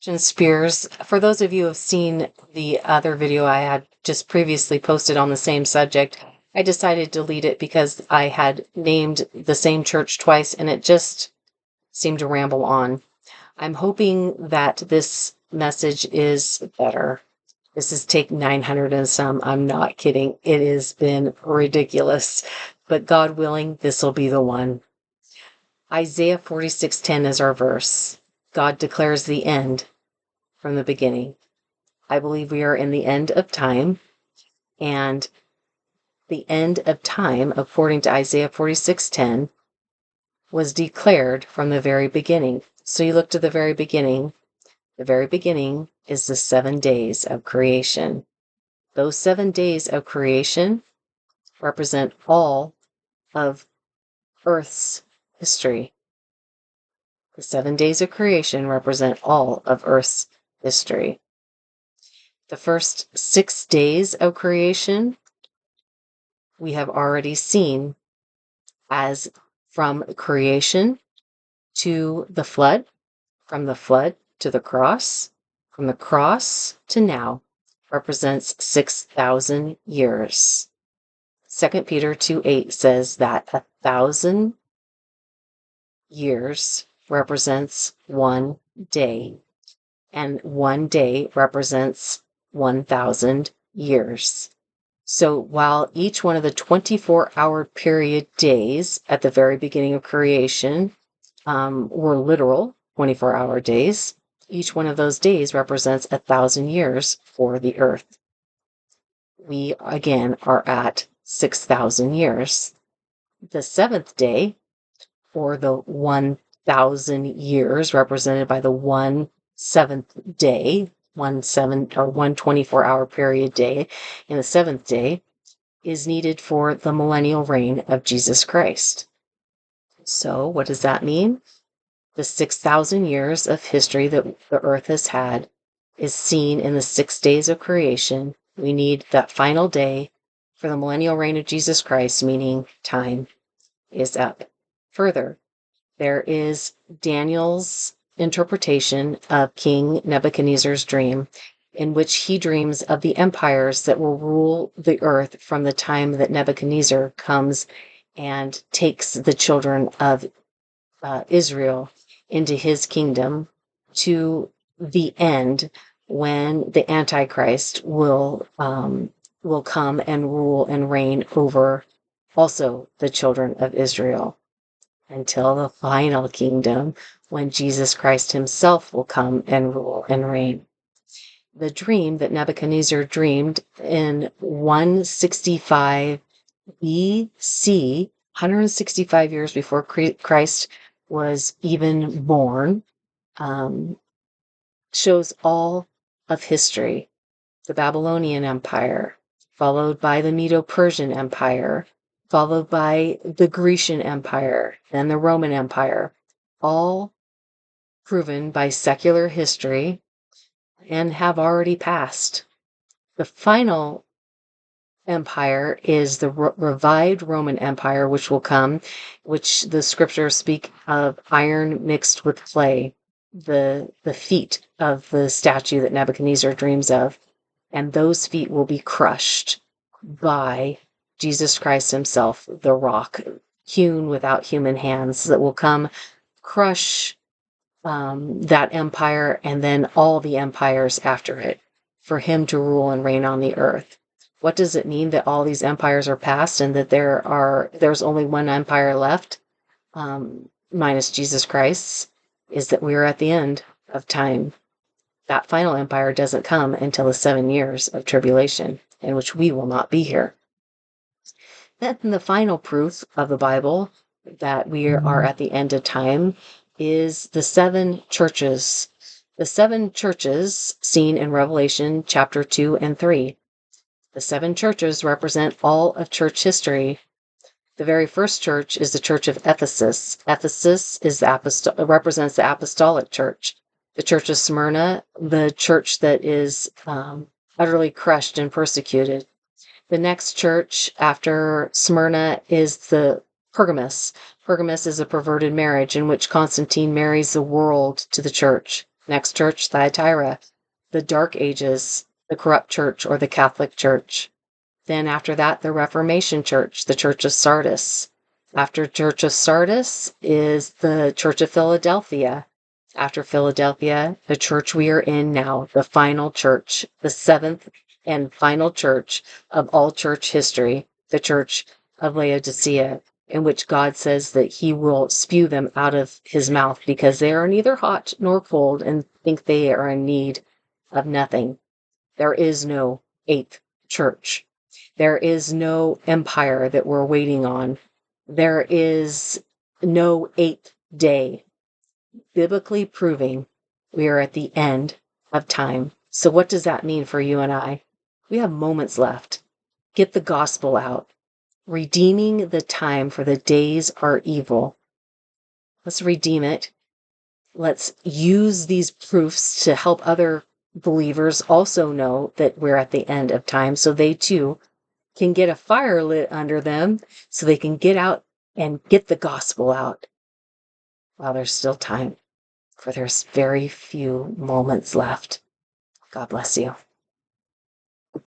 Gretchen Spears. For those of you who have seen the other video I had just previously posted on the same subject, I decided to delete it because I had named the same church twice and it just seemed to ramble on. I'm hoping that this message is better. This is take 900 and some. I'm not kidding. It has been ridiculous, but God willing, this will be the one. Isaiah 46:10 is our verse. God declares the end from the beginning. I believe we are in the end of time, and the end of time, according to Isaiah 46:10, was declared from the very beginning. So you look to the very beginning. The very beginning is the 7 days of creation. Those 7 days of creation represent all of Earth's history. The 7 days of creation represent all of Earth's history. The first 6 days of creation we have already seen as from creation to the flood, from the flood to the cross, from the cross to now, represents 6,000 years. 2 Peter 2:8 says that 1,000 years represents 1 day, and 1 day represents 1,000 years. So while each one of the 24-hour period days at the very beginning of creation were literal 24-hour days, each one of those days represents 1,000 years for the earth. We, again, are at 6,000 years. The seventh day, or the 1,000 years represented by the 1/7 day, 1 24-hour period day, and the seventh day is needed for the millennial reign of Jesus Christ. So what does that mean? The 6,000 years of history that the earth has had is seen in the 6 days of creation. We need that final day for the millennial reign of Jesus Christ, meaning time is up. Further, there is Daniel's interpretation of King Nebuchadnezzar's dream, in which he dreams of the empires that will rule the earth from the time that Nebuchadnezzar comes and takes the children of Israel into his kingdom to the end, when the Antichrist will come and rule and reign over also the children of Israel, until the final kingdom, when Jesus Christ himself will come and rule and reign. The dream that Nebuchadnezzar dreamed in 165 BC, 165 years before Christ was even born, shows all of history. The Babylonian Empire, followed by the Medo-Persian Empire, followed by the Grecian Empire, then the Roman Empire, all proven by secular history and have already passed. The final empire is the revived Roman Empire, which will come, which the scriptures speak of iron mixed with clay, the feet of the statue that Nebuchadnezzar dreams of. And those feet will be crushed by Jesus Christ himself, the rock, hewn without human hands, that will come crush that empire and then all the empires after it, for him to rule and reign on the earth. What does it mean that all these empires are past and that there's only one empire left, minus Jesus Christ? Is that we are at the end of time. That final empire doesn't come until the 7 years of tribulation, in which we will not be here. Then the final proof of the Bible that we are at the end of time is the 7 churches. The 7 churches seen in Revelation chapter 2 and 3. The 7 churches represent all of church history. The very first church is the church of Ephesus. Ephesus is represents the apostolic church. The church of Smyrna, the church that is utterly crushed and persecuted. The next church after Smyrna is the Pergamos. Pergamos is a perverted marriage in which Constantine marries the world to the church. Next church, Thyatira, the Dark Ages, the corrupt church or the Catholic Church. Then after that, the Reformation Church, the Church of Sardis. After Church of Sardis is the Church of Philadelphia. After Philadelphia, the church we are in now, the final church, the seventh and final church of all church history, the Church of Laodicea, in which God says that he will spew them out of his mouth because they are neither hot nor cold and think they are in need of nothing. There is no eighth church. There is no empire that we're waiting on. There is no eighth day, biblically proving we are at the end of time. So what does that mean for you and I? We have moments left. Get the gospel out. Redeeming the time, for the days are evil. Let's redeem it. Let's use these proofs to help other believers also know that we're at the end of time, so they too can get a fire lit under them, so they can get out and get the gospel out while there's still time, for there's very few moments left. God bless you.